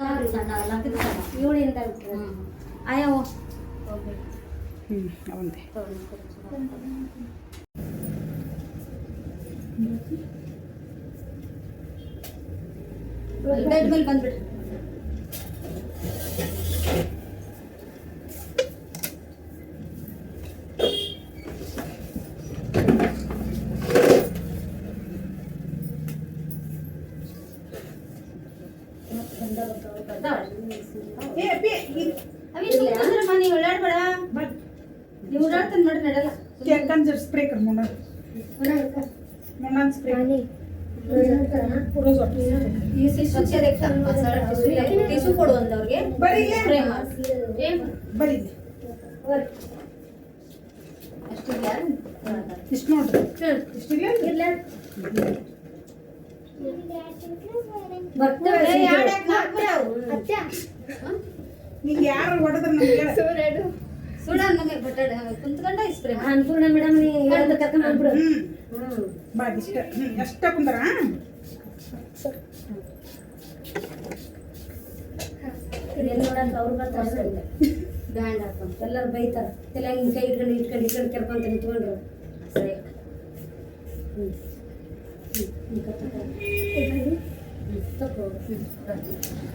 ಸಣ್ಣ ಇವಳಿಂದ ಆಯೋ ಅವಂತೆ ಬೆಡ್ ಮೇಲೆ ಬಂದ್ಬಿಟ್ರಿ ನೀವು ಓಡಾಡ್ಬೇಡ ನೀವು ಓಡಾಡ್ತಾನೆ ನೋಡಿ ನಡೆಯಲ್ಲ ಯಾಕಂದ್ರೆ ಸ್ಪ್ರೇ ಕರ್ಮೋಣ ಮೊನ್ನ ಸ್ಪ್ರೇ ಟಿಶ್ಯೂ ಕೊಡು ಅಂದವ್ರಿಗೆ ಬರೀ ಅಷ್ಟಿಲ್ಲ ಇಷ್ಟು ನೋಡ್ರಿ ಇಷ್ಟಿಲ್ಲ ನೀವು ಯಾರು ಹೊಡೆದ್ರೆ ನಮ್ಗೆ ಸುಡ ನಮಗೆ ಬಟಾಡ ಕುಂತ್ಕೊಂಡ ಸ್ಪ್ರೇ ಅನ್ಪೂರ್ಣ ಮೇಡಮ್ ನೀ ಹೇಳ್ದ ಕರ್ಕೊಂಡ್ ಬಂದ್ಬಿಡು ಬಾ ಇಷ್ಟ ಅಷ್ಟ ಕುಂದರ ಎಲ್ಲಿ ನೋಡಂತ ಅವ್ರು ಬರ್ತಾರೆ ಬ್ಯಾಂಡ್ ಹಾಕೊಂಡು ಎಲ್ಲರೂ ಬೈತಾರ ತಲೆ ಹಿಂಗೆ ಕೈ ಇಟ್ಕೊಂಡು ಕೆರ್ಕೊಂತ ನಿಂತ್ಕೊಂಡ್ರು ಸರಿ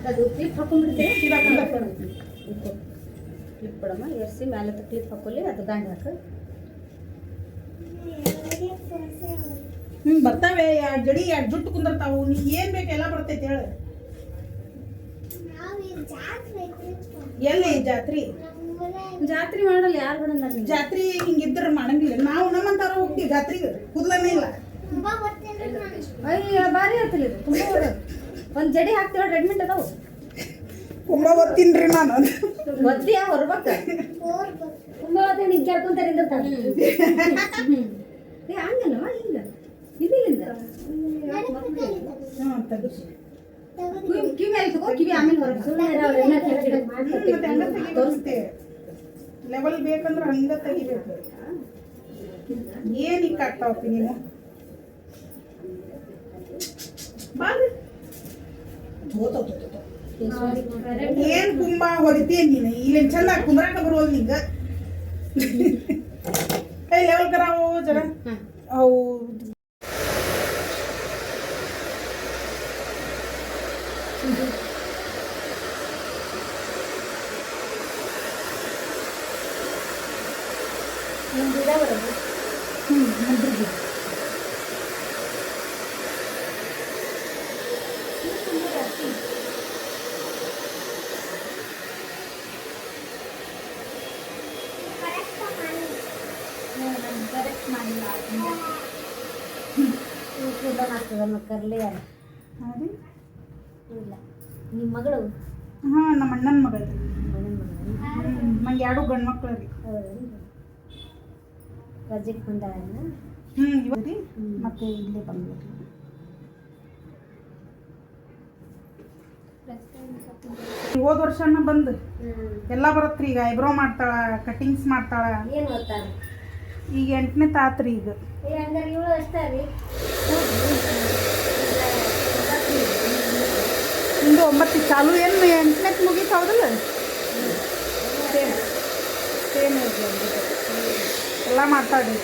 ಅದು ಕ್ಲಿಪ್ ಹಾಕೊಂಡ್ಬಿಡ್ತೀವಿ ಕ್ಲಿಪ್ ಬಿಡಮ್ಮ ಎರ್ಸಿ ಮೇಲೆ ಕ್ಲಿಪ್ ಹಾಕೊಳ್ಳಿ ಅದು ಬ್ಯಾಂಡ್ ಹಾಕು ಬರ್ತಾವೆ ಎರಡು ಜಡಿ ಎರಡು ಜುಟ್ಟು ಕುಂದಿರ್ತಾವು ನೀ ಏನ್ ಬೇಕು ಎಲ್ಲ ಬರ್ತೈತಿ ಹೇಳ ಎಲ್ಲಿ ಜಾತ್ರಿ ಜಾತ್ರೆ ಮಾಡಲ್ಲ ಯಾರು ಬಿಡಲ್ಲ ಜಾತ್ರಿ ಹಿಂಗಿದ್ರ ಮಾಡಂಗಿಲ್ಲ ನಾವು ನಮ್ಮಂತಾರ ಹೋಗ್ತೀವಿ ಜಾತ್ರೆಗೆ ಕುದ್ಲನೇ ಇಲ್ಲ ಅಯ್ಯ ಭಾರಿ ಆಯ್ತಲ್ಲ ಇದು ತುಂಬ ಒಂದು ಜಡಿ ಹಾಕ್ತೀವ ರೆಡ್ಮಿಂಟ್ ಅದಾವು ತುಂಬಾ ಗೊತ್ತೀನ್ರಿ ನಾನು ಒದ್ದಿಯ ಹೊರಬಕ್ಕ ತುಂಬಾ ಹೊತ್ತು ನಿಂಗೆ ಕೆರ್ಕೊಂತ ನಿಂದಿರ್ತಾನೆ ಹಂಗಲ್ಲವ ಹಿಂಗ ಇದಿಲ್ಲಿಂದ ತೆಗಿಸಿ ಕಿವಿ ಮೇಲೆ ತಗೋ ಕಿವಿ ಆಮೇಲೆ ಹೊರಗೆ ಮತ್ತೆ ಹಂಗ ತೋರಿಸ್ತೇ ಲೆವೆಲ್ ಬೇಕಂದ್ರೆ ಹಂಗ ತೆಗಿಬೇಕು ಏನ್ ಇಕ್ಕಾಗ್ತಾವಪ್ಪಿ ನೀವು ಏನ್ ತುಂಬಾ ಹೊಡಿತೀಯ ನೀನು ಇಲ್ಲೇನ್ ಚಂದ ಕುಂದ್ರಾಕ ಬರುವಲ್ ನಿಂಗ ಏ ಲೆವೆಲ್ ಕರಾವು ಜರ ಅವು ಮುಂದ್ರಿಗೆ ಕರ್ಲಿ ಯಾರು ಹೌದು ಇಲ್ಲ ನಿಮ್ಮ ಮಗಳು ಹಾ ನಮ್ಮ ಅಣ್ಣನ ಮಗಳು ನಂಗೆ ಎರಡು ಗಂಡು ಮಕ್ಳು ರೀ ರಜೆಗೆ ಬಂದಾಳ ಇವತ್ತಿ ಮತ್ತೆ ಇಲ್ಲೇ ಬಂದ್ಬಿಟ್ರಿ ಹೋದ ವರ್ಷನ ಬಂದು ಎಲ್ಲ ಬರತ್ರಿ ಈಗ ಐಬ್ರೋ ಮಾಡ್ತಾಳ ಕಟಿಂಗ್ಸ್ ಮಾಡ್ತಾಳ ಏನು ಓದ್ತಾಳೆ ಈಗ 8ನೇ ತಾತ್ರಿ ಈಗ ಹಂಗಾರೆ ಇವಳು ಅಷ್ಟೇ ರೀ ಇಂದು 9 ಚಾಲು ಏನು 8ನೇ ಮುಗೀತು ಹೌದಲ್ಲ ಸೇಮ್ ಎಲ್ಲ ಮಾಡ್ತಾಳ್ರಿ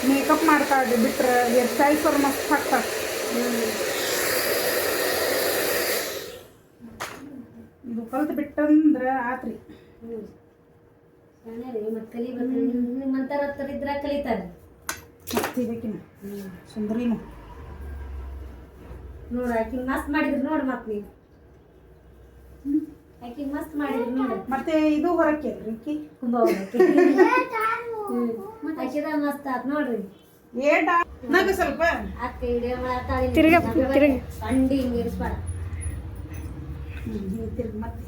ಮೇಕಪ್ ಮಾಡ್ತಾಳ್ರಿ ಬಿಟ್ರೆ ಹೇರ್ ಸ್ಟೈಲ್ಸ್ ಅವ್ರು ಮಸ್ತ್ ಹಾಕ್ತಾರೆ ಇದು ಕಲ್ತು ಬಿಟ್ಟಂದ್ರೆ ಆತ್ರಿ ಮತ್ತೆ ಕಲಿಬೇಕು ನಿಮ್ಮಂತರ ಇದ್ರ ಕಲಿತಾರೆ ಮಸ್ತ್ ಇದಕ್ಕಿನ ಸುಂದರಿನು ನೋಡ ಆಕಿ ಮಸ್ತ್ ಮಾಡಿದ್ರು ನೋಡು ಮತ್ತೆ ನೀವು ಆಕಿ ಮಸ್ತ್ ಮಾಡಿದ್ರು ನೋಡು ಮತ್ತೆ ಇದು ಹೊರಕ್ಕೆ ಅಲ್ರಿ ಅಕ್ಕಿ ಕುಂಬ ಆಕಿದ ಮಸ್ತ್ ಆತ್ ನೋಡ್ರಿ ಏಟ ನಗ ಸ್ವಲ್ಪ ಅಕ್ಕ ಹಿಡಿಯೋ ಮಾತಾಡಿ ಅಂಡಿ ಹಿಂಗೆ ಇರಿಸ್ಬೇಡ ತಿರ್ಗಿ ಮತ್ತೆ